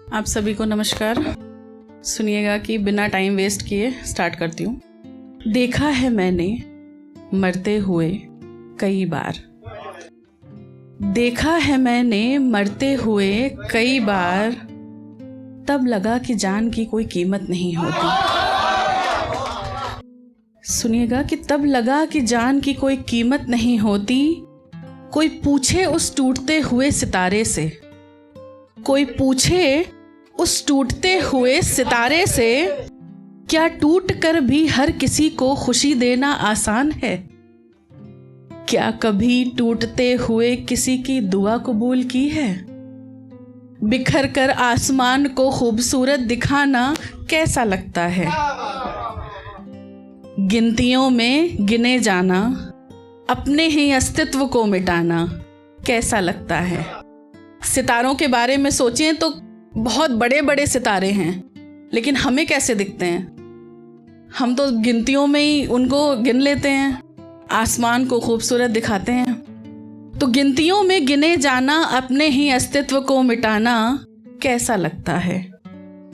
आप सभी को नमस्कार। सुनिएगा कि बिना टाइम वेस्ट किए स्टार्ट करती हूँ। देखा है मैंने मरते हुए कई बार, देखा है मैंने मरते हुए कई बार, तब लगा कि जान की कोई कीमत नहीं होती। सुनिएगा कि तब लगा कि जान की कोई कीमत नहीं होती। कोई पूछे उस टूटते हुए सितारे से, कोई पूछे उस टूटते हुए सितारे से, क्या टूट कर भी हर किसी को खुशी देना आसान है? क्या कभी टूटते हुए किसी की दुआ कबूल की है? बिखर कर आसमान को खूबसूरत दिखाना कैसा लगता है? गिनतियों में गिने जाना, अपने ही अस्तित्व को मिटाना कैसा लगता है? सितारों के बारे में सोचें तो बहुत बड़े बड़े सितारे हैं, लेकिन हमें कैसे दिखते हैं? हम तो गिनतियों में ही उनको गिन लेते हैं, आसमान को खूबसूरत दिखाते हैं। तो गिनतियों में गिने जाना, अपने ही अस्तित्व को मिटाना कैसा लगता है?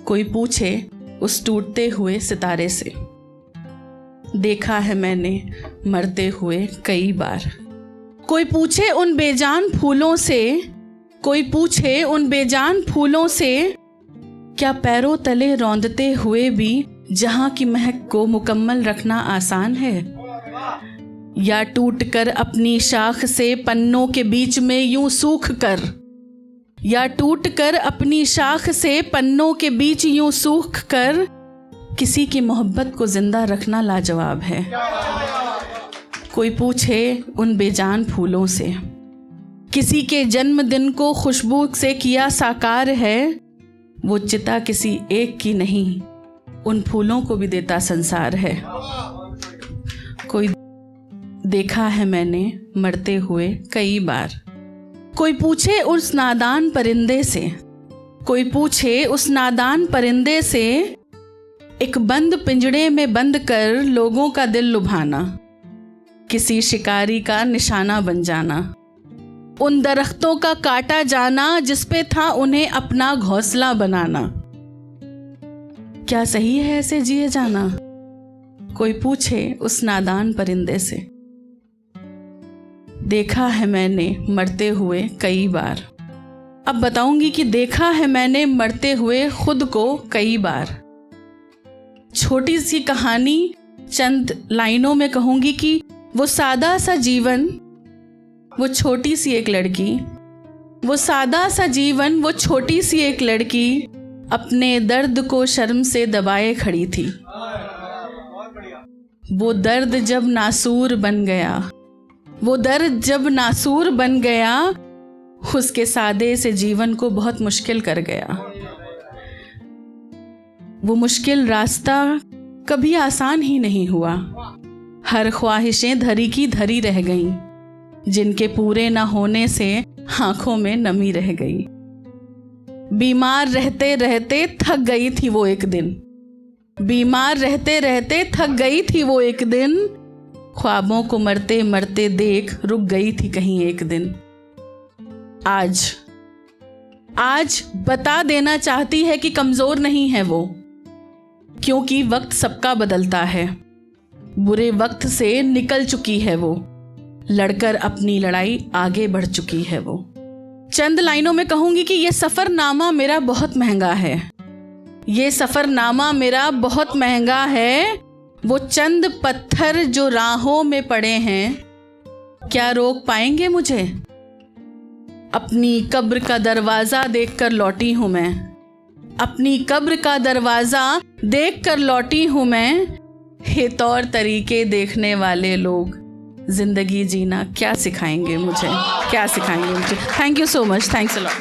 कोई पूछे उस टूटते हुए सितारे से। देखा है मैंने मरते हुए कई बार। कोई पूछे उन बेजान फूलों से, कोई पूछे उन बेजान फूलों से, क्या पैरों तले रौंदते हुए भी जहां की महक को मुकम्मल रखना आसान है? या टूट कर अपनी शाख से पन्नों के बीच में यूं सूख कर, या टूट कर अपनी शाख से पन्नों के बीच यूं सूख कर, किसी की मोहब्बत को जिंदा रखना लाजवाब है। कोई पूछे उन बेजान फूलों से, किसी के जन्मदिन को खुशबू से किया साकार है, वो चिता किसी एक की नहीं, उन फूलों को भी देता संसार है। कोई देखा है मैंने मरते हुए कई बार। कोई पूछे उस नादान परिंदे से, कोई पूछे उस नादान परिंदे से, एक बंद पिंजड़े में बंद कर लोगों का दिल लुभाना, किसी शिकारी का निशाना बन जाना, उन दरख्तों का काटा जाना जिस पे था उन्हें अपना घोंसला बनाना। क्या सही है ऐसे जिए जाना? कोई पूछे उस नादान परिंदे से। देखा है मैंने मरते हुए कई बार। अब बताऊंगी कि देखा है मैंने मरते हुए खुद को कई बार। छोटी सी कहानी चंद लाइनों में कहूंगी कि वो सादा सा जीवन, वो छोटी सी एक लड़की, वो सादा सा जीवन, वो छोटी सी एक लड़की अपने दर्द को शर्म से दबाए खड़ी थी। वो दर्द जब नासूर बन गया, वो दर्द जब नासूर बन गया, उसके सादे से जीवन को बहुत मुश्किल कर गया। वो मुश्किल रास्ता कभी आसान ही नहीं हुआ। हर ख्वाहिशें धरी की धरी रह गईं, जिनके पूरे न होने से आंखों में नमी रह गई। बीमार रहते रहते थक गई थी वो एक दिन, बीमार रहते रहते थक गई थी वो एक दिन, ख्वाबों को मरते मरते देख रुक गई थी कहीं एक दिन। आज बता देना चाहती है कि कमज़ोर नहीं है वो, क्योंकि वक्त सबका बदलता है। बुरे वक्त से निकल चुकी है वो, लड़कर अपनी लड़ाई आगे बढ़ चुकी है वो। चंद लाइनों में कहूंगी कि ये सफ़रनामा मेरा बहुत महंगा है, ये सफ़रनामा मेरा बहुत महंगा है। वो चंद पत्थर जो राहों में पड़े हैं, क्या रोक पाएंगे मुझे? अपनी कब्र का दरवाज़ा देखकर लौटी हूँ मैं, अपनी कब्र का दरवाज़ा देखकर लौटी हूँ मैं। हे तौर तरीके देखने वाले लोग, ज़िंदगी जीना क्या सिखाएंगे मुझे, क्या सिखाएंगे मुझे? Thank you so much, thanks a lot.